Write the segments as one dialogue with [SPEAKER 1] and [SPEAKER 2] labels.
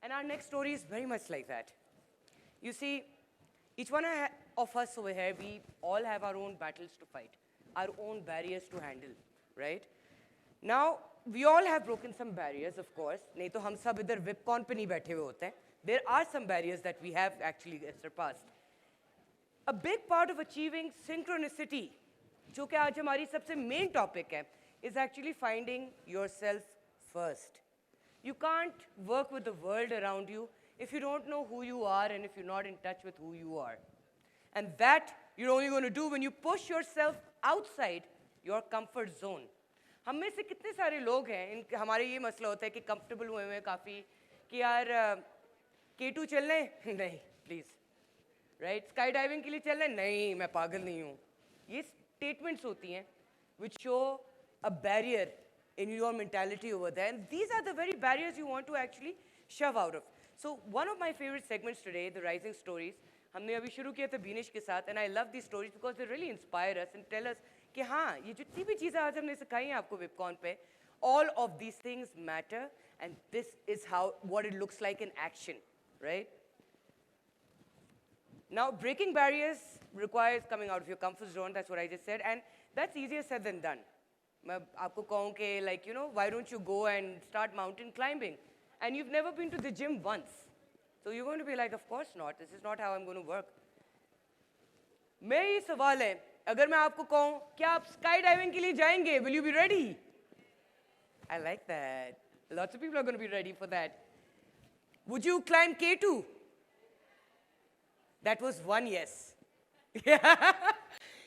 [SPEAKER 1] And our next story is very much like that. You see, each one of us over here, we all have our own battles to fight, our own barriers to handle, right? Now, we all have broken some barriers, of course. नहीं तो हम सब इधर VIPCon पे नहीं बैठे हुए होते हैं. There are some barriers that we have actually surpassed. A big part of achieving synchronicity, जो कि आज हमारी सबसे main topic है, is actually finding yourself first. You can't work with the world around you if you don't know who you are and if you're not in touch with who you are. And that you're only going to do when you push yourself outside your comfort zone. हम में से कितने सारे लोग हैं हमारे ये मसला होता है कि comfortable हुए हैं काफ़ी कि यार K2 चल लें नहीं प्लीज़ राइट स्काई डाइविंग के लिए चल लें नहीं मैं पागल नहीं हूँ ये स्टेटमेंट्स होती हैं which show a barrier in your mentality over there, and these are the very barriers you want to actually shove out of. So one of my favorite segments today, the Rising Stories, हमने अभी शुरू किया था बीनिश के साथ, and I love these stories because they really inspire us and tell us कि हाँ ये जितनी भी चीज़ें आज हमने सिखाई हैं आपको VIPCon पे, all of these things matter, and this is how what it looks like in action, right? Now breaking barriers requires coming out of your comfort zone. That's what I just said, and that's easier said than done. मैं आपको कहूँ कि like you know why don't you go and start mountain climbing and you've never been to the gym once, so you're going to be like of course not, this is not how I'm going to work. मेरा ये सवाल है अगर मैं आपको कहूँ क्या आप स्काई डाइविंग के लिए जाएंगे, will you be ready? I like that. Lots of people are going to be ready for that. Would you climb K2? That was one yes.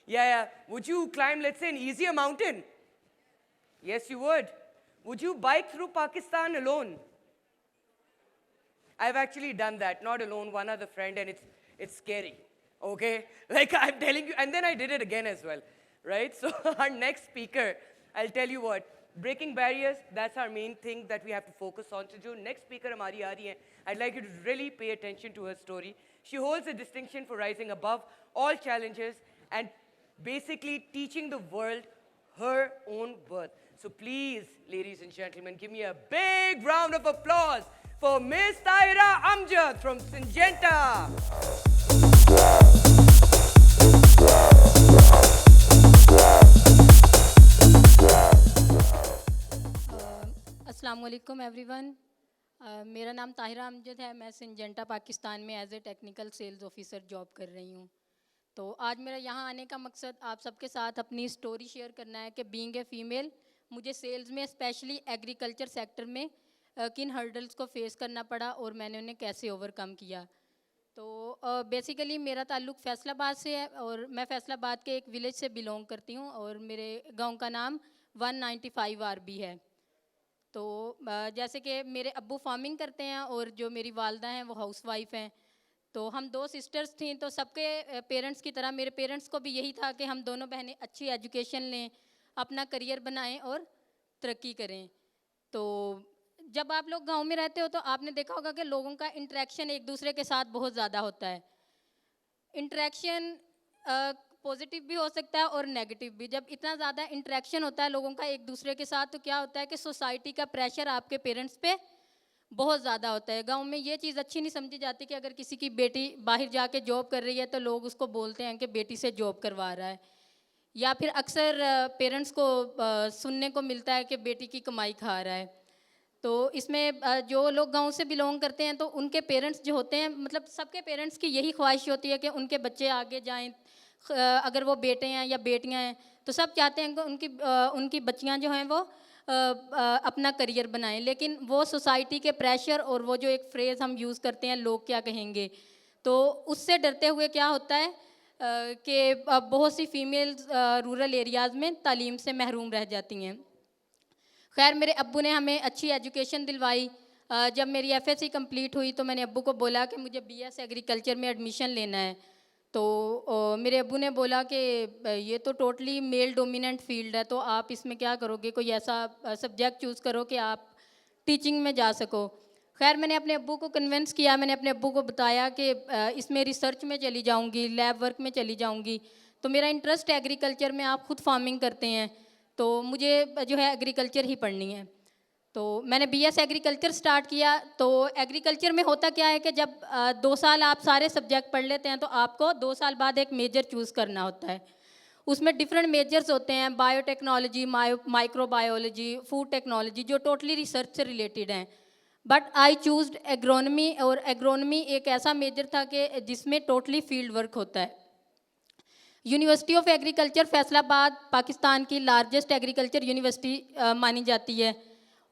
[SPEAKER 1] Yeah. Would you climb, let's say, an easier mountain? Yes, you would. Would you bike through Pakistan alone? I've actually done that, not alone, one other friend, and it's scary, okay? Like I'm telling you, and then I did it again as well, right? So our next speaker, I'll tell you what, breaking barriers, that's our main thing that we have to focus on. So jo next speaker हमारी आ रही है, I'd like you to really pay attention to her story. She holds a distinction for rising above all challenges and basically teaching the world her own worth. So please, ladies and gentlemen, give me a big round of applause for Miss Tahira Amjad from Syngenta.
[SPEAKER 2] अस्सलाम वालेकुम everyone. मेरा नाम ताहिरा अमजद है. मैं Syngenta Pakistan में as a technical sales officer job कर रही हूँ. तो आज मेरा यहाँ आने का मकसद आप सबके साथ अपनी स्टोरी शेयर करना है कि बीइंग ए फ़ीमेल मुझे सेल्स में स्पेशली एग्रीकल्चर सेक्टर में किन हर्डल्स को फेस करना पड़ा और मैंने उन्हें कैसे ओवरकम किया. तो बेसिकली मेरा ताल्लुक़ फैसलाबाद से है और मैं फैसलाबाद के एक विलेज से बिलोंग करती हूँ और मेरे गांव का नाम 195 RB है. तो जैसे कि मेरे अब्बू फार्मिंग करते हैं और जो मेरी वालदा हैं वो हाउसवाइफ हैं. तो हम दो सिस्टर्स थीं, तो सबके पेरेंट्स की तरह मेरे पेरेंट्स को भी यही था कि हम दोनों बहनें अच्छी एजुकेशन लें, अपना करियर बनाएं और तरक्की करें. तो जब आप लोग गांव में रहते हो तो आपने देखा होगा कि लोगों का इंटरेक्शन एक दूसरे के साथ बहुत ज़्यादा होता है. इंटरेक्शन पॉजिटिव भी हो सकता है और नेगेटिव भी. जब इतना ज़्यादा इंटरेक्शन होता है लोगों का एक दूसरे के साथ तो क्या होता है कि सोसाइटी का प्रेशर आपके पेरेंट्स पे बहुत ज़्यादा होता है. गांव में ये चीज़ अच्छी नहीं समझी जाती कि अगर किसी की बेटी बाहर जाके जॉब कर रही है तो लोग उसको बोलते हैं कि बेटी से जॉब करवा रहा है, या फिर अक्सर पेरेंट्स को सुनने को मिलता है कि बेटी की कमाई खा रहा है. तो इसमें जो लोग गांव से बिलोंग करते हैं तो उनके पेरेंट्स जो होते हैं, मतलब सबके पेरेंट्स की यही ख्वाहिश होती है कि उनके बच्चे आगे जाएं. अगर वो बेटे हैं या बेटियां हैं तो सब चाहते हैं कि उनकी बच्चियां जो हैं वो अपना करियर बनाएं. लेकिन वो सोसाइटी के प्रेशर और वो जो एक फ्रेज़ हम यूज़ करते हैं लोग क्या कहेंगे, तो उससे डरते हुए क्या होता है कि बहुत सी फ़ीमेल्स रूरल एरियाज़ में तालीम से महरूम रह जाती हैं. खैर मेरे अब्बू ने हमें अच्छी एजुकेशन दिलवाई. जब मेरी FSC कंप्लीट हुई तो मैंने अब्बू को बोला कि मुझे BS एग्रीकल्चर में एडमिशन लेना है. तो मेरे अब्बू ने बोला कि ये तो टोटली मेल डोमिनेंट फील्ड है, तो आप इसमें क्या करोगे, कोई ऐसा सब्जेक्ट चूज़ करो कि आप टीचिंग में जा सको. खैर मैंने अपने अब्बू को कन्विंस किया. मैंने अपने अब्बू को बताया कि इसमें रिसर्च में चली जाऊंगी, लैब वर्क में चली जाऊंगी. तो मेरा इंटरेस्ट एग्रीकल्चर में, आप खुद फार्मिंग करते हैं तो मुझे जो है एग्रीकल्चर ही पढ़नी है. तो मैंने बीएस एग्रीकल्चर स्टार्ट किया। तो एग्रीकल्चर में होता क्या है कि जब 2 साल आप सारे सब्जेक्ट पढ़ लेते हैं तो आपको 2 साल बाद एक मेजर चूज़ करना होता है। उसमें डिफरेंट मेजर्स होते हैं, बायोटेक्नोलॉजी, माइक्रोबायोलॉजी, फूड टेक्नोलॉजी, जो टोटली रिसर्च से रिलेटेड हैं। बट आई चूज्ड एग्रोनमी, और एग्रोनमी एक ऐसा मेजर था कि जिसमें टोटली फील्ड वर्क होता है। University of agriculture Faisalabad Pakistan की लार्जेस्ट एग्रीकल्चर यूनिवर्सिटी मानी जाती है।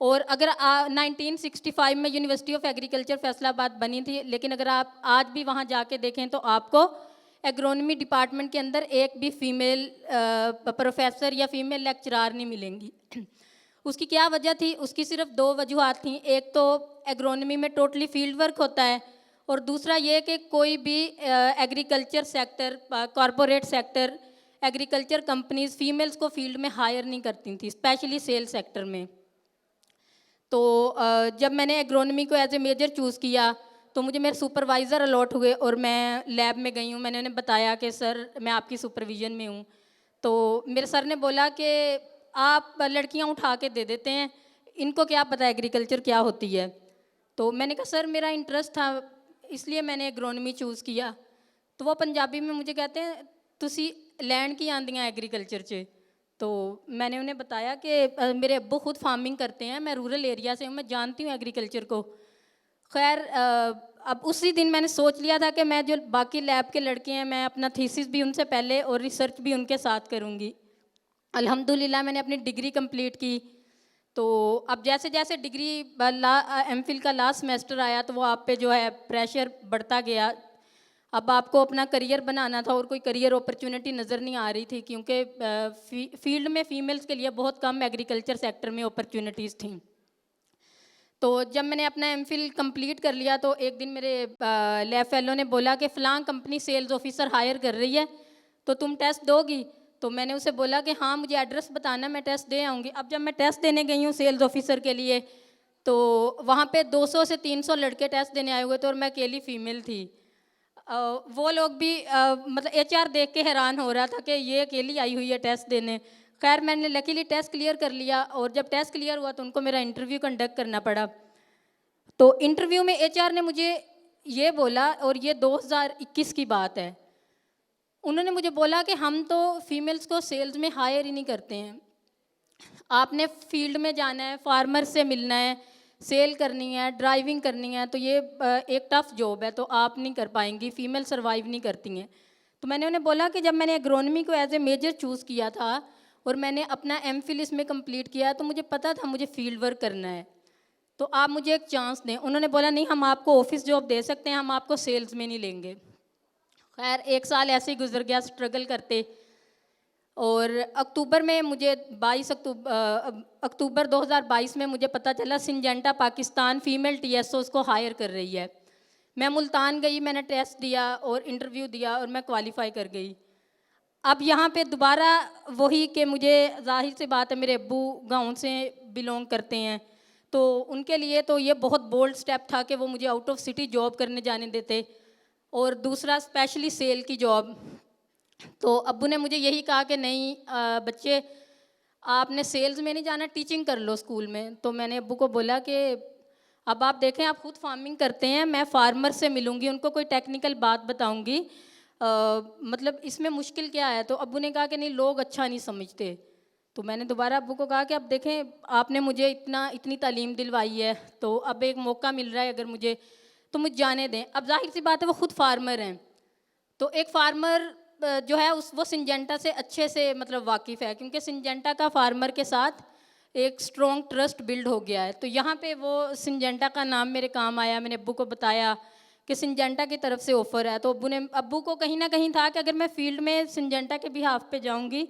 [SPEAKER 2] और अगर 1965 में यूनिवर्सिटी ऑफ एग्रीकल्चर फैसलाबाद बनी थी, लेकिन अगर आप आज भी वहाँ जाके देखें तो आपको एग्रोनमी डिपार्टमेंट के अंदर एक भी फीमेल प्रोफेसर या फीमेल लेक्चरार नहीं मिलेंगी। उसकी क्या वजह थी? उसकी सिर्फ 2 वजूहत थी। एक तो एग्रोनमी में टोटली फील्ड वर्क होता है, और दूसरा ये कि कोई भी agriculture sector, corporate sector, agriculture companies females को फील्ड में हायर नहीं करती थी, स्पेशली सेल सेक्टर में। तो जब मैंने एग्रोनमी को एज ए मेजर चूज़ किया तो मुझे मेरे सुपरवाइज़र अलॉट हुए, और मैं लैब में गई हूँ। मैंने उन्हें बताया कि सर मैं आपकी सुपरविजन में हूँ। तो मेरे सर ने बोला कि आप लड़कियाँ उठा के दे देते हैं, इनको क्या पता एग्रीकल्चर क्या होती है। तो मैंने कहा सर मेरा इंटरेस्ट था, इसलिए मैंने एग्रोनमी चूज़ किया। तो वो पंजाबी में मुझे कहते हैं तुसी लैंड की आंदियाँ एग्रीकल्चर च। तो मैंने उन्हें बताया कि मेरे अब्बू खुद फार्मिंग करते हैं, मैं रूरल एरिया से हूँ, मैं जानती हूँ एग्रीकल्चर को। खैर अब उसी दिन मैंने सोच लिया था कि मैं जो बाकी लैब के लड़के हैं, मैं अपना थीसिस भी उनसे पहले और रिसर्च भी उनके साथ करूँगी। अल्हम्दुलिल्लाह मैंने अपनी डिग्री कंप्लीट की। तो अब जैसे जैसे डिग्री एमफिल का लास्ट सेमेस्टर आया तो वो आप पे जो है प्रेशर बढ़ता गया। अब आपको अपना करियर बनाना था और कोई करियर अपॉर्चुनिटी नज़र नहीं आ रही थी, क्योंकि फील्ड में फ़ीमेल्स के लिए बहुत कम एग्रीकल्चर सेक्टर में अपॉर्चुनिटीज़ थी। तो जब मैंने अपना एमफिल कंप्लीट कर लिया तो एक दिन मेरे लैब फेलो ने बोला कि फ़लाँ कंपनी सेल्स ऑफिसर हायर कर रही है, तो तुम टेस्ट दोगी? तो मैंने उसे बोला कि हाँ मुझे एड्रेस बताना, मैं टेस्ट दे आऊँगी। अब जब मैं टेस्ट देने गई हूँ सेल्स ऑफिसर के लिए, तो वहाँ पे 200 से 300 लड़के टेस्ट देने आए हुए थे और मैं अकेली फ़ीमेल थी। वो लोग भी मतलब एचआर देख के हैरान हो रहा था कि ये अकेली आई हुई है टेस्ट देने। खैर मैंने लकीली टेस्ट क्लियर कर लिया, और जब टेस्ट क्लियर हुआ तो उनको मेरा इंटरव्यू कंडक्ट करना पड़ा। तो इंटरव्यू में एचआर ने मुझे ये बोला, और ये 2021 की बात है, उन्होंने मुझे बोला कि हम तो फीमेल्स को सेल्स में हायर ही नहीं करते हैं, आपने फील्ड में जाना है, फार्मर से मिलना है, सेल करनी है, ड्राइविंग करनी है, तो ये एक टफ़ जॉब है, तो आप नहीं कर पाएंगी, फीमेल सर्वाइव नहीं करती हैं। तो मैंने उन्हें बोला कि जब मैंने एग्रोनमी को एज ए मेजर चूज़ किया था और मैंने अपना एमफिल इसमें कंप्लीट किया, तो मुझे पता था मुझे फील्ड वर्क करना है, तो आप मुझे एक चांस दें। उन्होंने बोला नहीं, हम आपको ऑफिस जॉब दे सकते हैं, हम आपको सेल्स में नहीं लेंगे। खैर 1 साल ऐसे ही गुजर गया स्ट्रगल करते, और अक्टूबर में मुझे अक्टूबर 2022 में मुझे पता चला सिंजेंटा पाकिस्तान फ़ीमेल टीएसओज़ को हायर कर रही है। मैं मुल्तान गई, मैंने टेस्ट दिया और इंटरव्यू दिया और मैं क्वालिफ़ाई कर गई। अब यहाँ पे दोबारा वही कि मुझे ज़ाहिर सी बात है, मेरे अब्बू गाँव से बिलोंग करते हैं, तो उनके लिए तो ये बहुत बोल्ड स्टेप था कि वो मुझे आउट ऑफ सिटी जॉब करने जाने देते, और दूसरा स्पेशली सेल की जॉब। तो अब्बू ने मुझे यही कहा कि नहीं बच्चे आपने सेल्स में नहीं जाना, टीचिंग कर लो स्कूल में। तो मैंने अब्बू को बोला कि अब आप देखें, आप खुद फार्मिंग करते हैं, मैं फार्मर से मिलूंगी, उनको कोई टेक्निकल बात बताऊंगी, मतलब इसमें मुश्किल क्या है। तो अब्बू ने कहा कि नहीं, लोग अच्छा नहीं समझते। तो मैंने दोबारा अब्बू को कहा कि अब देखें, आपने मुझे इतनी तालीम दिलवाई है, तो अब एक मौका मिल रहा है अगर मुझे, तो मुझे जाने दें। अब जाहिर सी बात है वो खुद फार्मर हैं, तो एक फार्मर जो है वो सिंजेंटा से अच्छे से मतलब वाकिफ़ है, क्योंकि सिंजेंटा का फार्मर के साथ एक स्ट्रॉन्ग ट्रस्ट बिल्ड हो गया है। तो यहाँ पे वो सिंजेंटा का नाम मेरे काम आया। मैंने अब्बू को बताया कि सिंजेंटा की तरफ से ऑफ़र है, तो अब्बू को कहीं ना कहीं था कि अगर मैं फील्ड में सिंजेंटा के बिहाफ पे जाऊँगी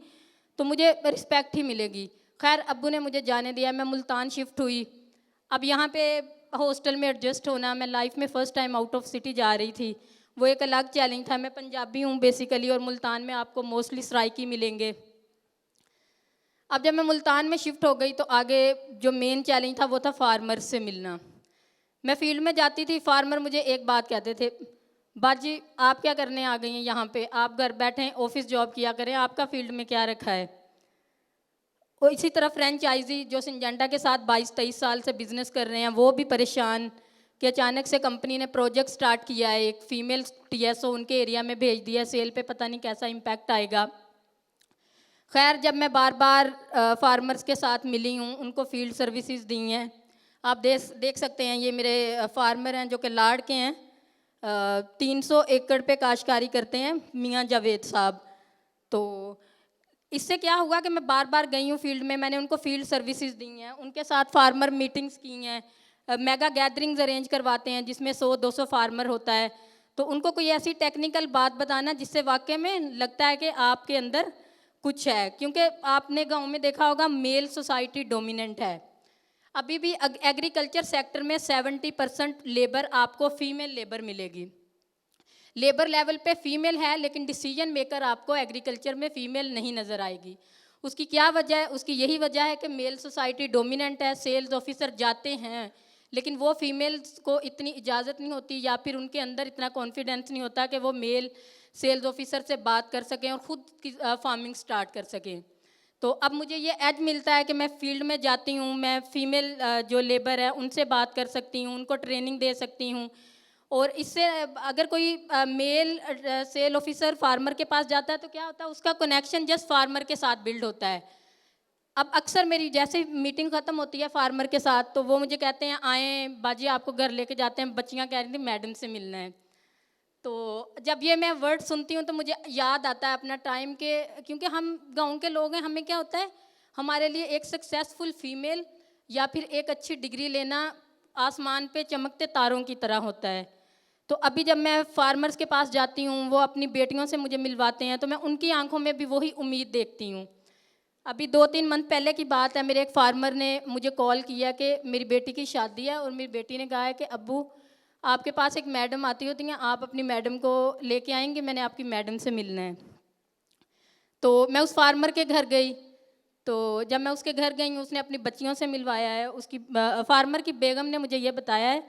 [SPEAKER 2] तो मुझे रिस्पेक्ट ही मिलेगी। खैर अब्बू ने मुझे जाने दिया, मैं मुल्तान शिफ्ट हुई। अब यहाँ पे हॉस्टल में एडजस्ट होना, मैं लाइफ में first time out of city जा रही थी, वो एक अलग चैलेंज था। मैं पंजाबी हूँ बेसिकली, और मुल्तान में आपको मोस्टली सराइकी मिलेंगे। अब जब मैं मुल्तान में शिफ्ट हो गई तो आगे जो मेन चैलेंज था वो था फार्मर से मिलना। मैं फील्ड में जाती थी, फार्मर मुझे एक बात कहते थे, बाजी आप क्या करने आ गई हैं यहाँ पे, आप घर बैठे ऑफिस जॉब किया करें, आपका फील्ड में क्या रखा है। और इसी तरह फ्रेंचाइजी जो सिंजेंटा के साथ 22-23 साल से बिजनेस कर रहे हैं वो भी परेशान कि अचानक से कंपनी ने प्रोजेक्ट स्टार्ट किया है, एक फीमेल टीएसओ उनके एरिया में भेज दिया, सेल पे पता नहीं कैसा इम्पैक्ट आएगा। खैर जब मैं बार बार फार्मर्स के साथ मिली हूँ, उनको फील्ड सर्विसेज दी हैं। आप देख सकते हैं ये मेरे फार्मर हैं जो कि लाड़ के हैं, 300 एकड़ पे काश्तकारी करते हैं मियाँ जावेद साहब। तो इससे क्या हुआ कि मैं बार बार गई हूँ फील्ड में, मैंने उनको फील्ड सर्विसेज दी हैं, उनके साथ फार्मर मीटिंग्स की हैं, मेगा गैदरिंग्स अरेंज करवाते हैं जिसमें 100-200 फार्मर होता है। तो उनको कोई ऐसी टेक्निकल बात बताना जिससे वाकई में लगता है कि आपके अंदर कुछ है, क्योंकि आपने गांव में देखा होगा मेल सोसाइटी डोमिनेंट है। अभी भी एग्रीकल्चर सेक्टर में 70% लेबर आपको फीमेल लेबर मिलेगी। लेबर लेवल पे फीमेल है लेकिन डिसीजन मेकर आपको एग्रीकल्चर में फीमेल नहीं नज़र आएगी। उसकी क्या वजह है? उसकी यही वजह है कि मेल सोसाइटी डोमिनेंट है, सेल्स ऑफिसर जाते हैं लेकिन वो फीमेल्स को इतनी इजाज़त नहीं होती या फिर उनके अंदर इतना कॉन्फिडेंस नहीं होता कि वो मेल सेल्स ऑफिसर से बात कर सकें और ख़ुद की फार्मिंग स्टार्ट कर सकें। तो अब मुझे ये एज मिलता है कि मैं फील्ड में जाती हूँ, मैं फ़ीमेल जो लेबर है उनसे बात कर सकती हूँ, उनको ट्रेनिंग दे सकती हूँ। और इससे अगर कोई मेल सेल ऑफिसर फार्मर के पास जाता है तो क्या होता है, उसका कनेक्शन जस्ट फार्मर के साथ बिल्ड होता है। अब अक्सर मेरी जैसे मीटिंग ख़त्म होती है फार्मर के साथ तो वो मुझे कहते हैं आएँ बाजी आपको घर लेके जाते हैं, बच्चियाँ कह रही थी मैडम से मिलना है। तो जब ये मैं वर्ड सुनती हूँ तो मुझे याद आता है अपना टाइम के, क्योंकि हम गांव के लोग हैं, हमें क्या होता है हमारे लिए एक सक्सेसफुल फीमेल या फिर एक अच्छी डिग्री लेना आसमान पे चमकते तारों की तरह होता है। तो अभी जब मैं फार्मर्स के पास जाती हूँ वो अपनी बेटियों से मुझे मिलवाते हैं तो मैं उनकी आंखों में भी वही उम्मीद देखती हूँ। अभी 2-3 मंथ पहले की बात है, मेरे एक फार्मर ने मुझे कॉल किया कि मेरी बेटी की शादी है और मेरी बेटी ने कहा है कि अब्बू आपके पास एक मैडम आती होती हैं, आप अपनी मैडम को लेके आएंगे, मैंने आपकी मैडम से मिलना है। तो मैं उस फार्मर के घर गई, तो जब मैं उसके घर गई उसने अपनी बच्चियों से मिलवाया है। उसकी फार्मर की बेगम ने मुझे ये बताया है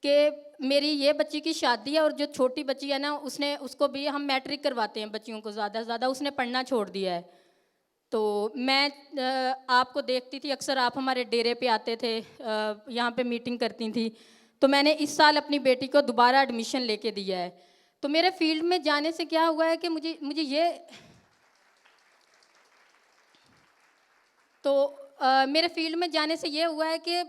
[SPEAKER 2] कि मेरी ये बच्ची की शादी है और जो छोटी बच्ची है ना उसको भी हम मैट्रिक करवाते हैं बच्चियों को, ज़्यादा से ज़्यादा उसने पढ़ना छोड़ दिया है। तो मैं आपको देखती थी अक्सर, आप हमारे डेरे पे आते थे, यहाँ पे मीटिंग करती थी। तो मैंने इस साल अपनी बेटी को दोबारा एडमिशन लेके दिया है। तो मेरे फील्ड में जाने से क्या हुआ है कि मुझे ये तो मेरे फील्ड में जाने से ये हुआ है कि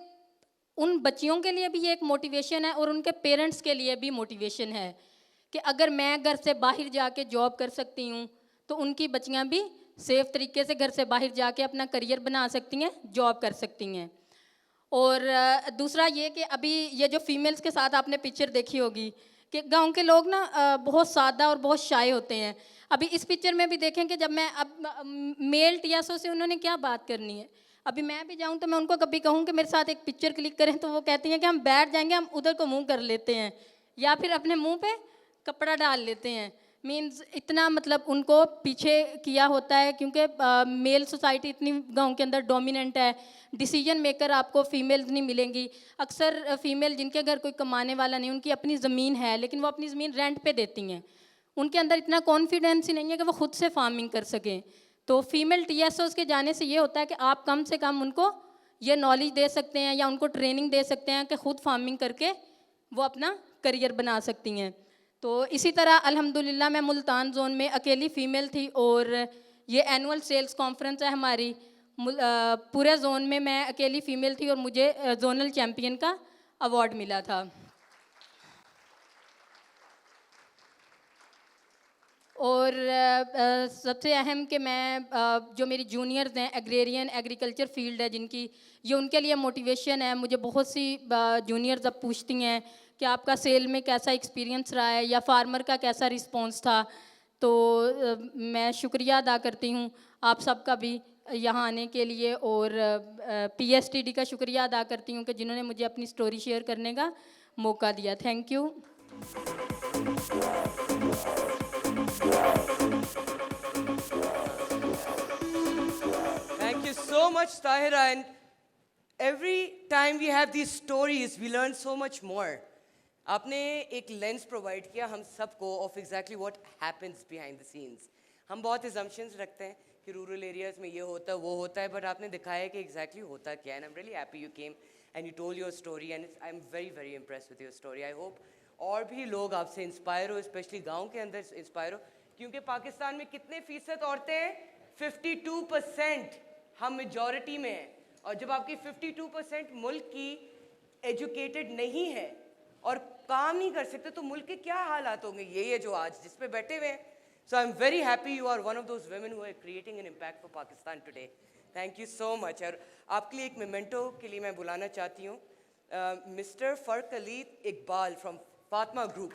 [SPEAKER 2] उन बच्चियों के लिए भी ये एक मोटिवेशन है और उनके पेरेंट्स के लिए भी मोटिवेशन है कि अगर मैं घर से बाहर जाके जॉब कर सकती हूँ तो उनकी बच्चियाँ भी सेफ़ तरीके से घर से बाहर जाके अपना करियर बना सकती हैं, जॉब कर सकती हैं। और दूसरा ये कि अभी ये जो फीमेल्स के साथ आपने पिक्चर देखी होगी कि गांव के लोग ना बहुत सादा और बहुत शाय होते हैं। अभी इस पिक्चर में भी देखें कि जब मैं अब मेल टीएसओ से उन्होंने क्या बात करनी है। अभी मैं भी जाऊं तो मैं उनको कभी कहूं कि मेरे साथ एक पिक्चर क्लिक करें तो वो कहती हैं कि हम बैठ जाएंगे, हम उधर को मुंह कर लेते हैं या फिर अपने मुंह पे कपड़ा डाल लेते हैं। मीन्स इतना मतलब उनको पीछे किया होता है क्योंकि मेल सोसाइटी इतनी गांव के अंदर डोमिनेंट है। डिसीजन मेकर आपको फीमेल नहीं मिलेंगी। अक्सर फीमेल जिनके घर कोई कमाने वाला नहीं, उनकी अपनी ज़मीन है लेकिन वो अपनी ज़मीन रेंट पे देती हैं, उनके अंदर इतना कॉन्फिडेंस ही नहीं है कि वो खुद से फार्मिंग कर सकें। तो फीमेल टीएसओस के जाने से ये होता है कि आप कम से कम उनको ये नॉलेज दे सकते हैं या उनको ट्रेनिंग दे सकते हैं कि खुद फार्मिंग करके वो अपना करियर बना सकती हैं। तो इसी तरह अल्हम्दुलिल्लाह मैं मुल्तान जोन में अकेली फ़ीमेल थी और ये एनुअल सेल्स कॉन्फ्रेंस है हमारी, पूरे जोन में मैं अकेली फ़ीमेल थी और मुझे जोनल चैम्पियन का अवार्ड मिला था। और सबसे अहम कि मैं जो मेरी जूनियर्स हैं एग्रेरियन एग्रीकल्चर फील्ड है जिनकी, ये उनके लिए मोटिवेशन है। मुझे बहुत सी जूनियर्स अब पूछती हैं कि आपका सेल में कैसा एक्सपीरियंस रहा है या फार्मर का कैसा रिस्पॉन्स था। तो मैं शुक्रिया अदा करती हूँ आप सबका भी यहाँ आने के लिए और पीएसटीडी का शुक्रिया अदा करती हूँ कि जिन्होंने मुझे अपनी स्टोरी शेयर करने का मौका दिया। Thank you.
[SPEAKER 1] Thank you so much, Tahira. And every time we have these stories, we learn so much more. आपने एक लेंस प्रोवाइड किया हम सबको of exactly what happens behind the scenes. हम बहुत assumptions रखते हैं कि रूरल एरियाज में ये होता है वो होता है, बट आपने दिखाया कि एग्जैक्टली होता क्या है. I am really happy you came and you told your story and I am very very impressed with your story. I hope और भी लोग आपसे इंस्पायर हो, स्पेशली गांव के अंदर इंस्पायर हो, क्योंकि पाकिस्तान में कितने फीसद औरतें हैं? 52%. हम मेजॉरिटी में हैं. और जब आपकी 52% मुल्क की एजुकेटेड नहीं है और काम नहीं कर सकते, तो मुल्क के क्या हालात होंगे? ये जो आज जिस पे बैठे हुए हैं. So I'm very happy you are one of those women who are creating an impact for Pakistan today. Thank you so much. और आपके लिए एक मेमेंटो के लिए मैं बुलाना चाहती हूँ मिस्टर फर्क अली इकबाल फ्रॉम फातिमा ग्रुप.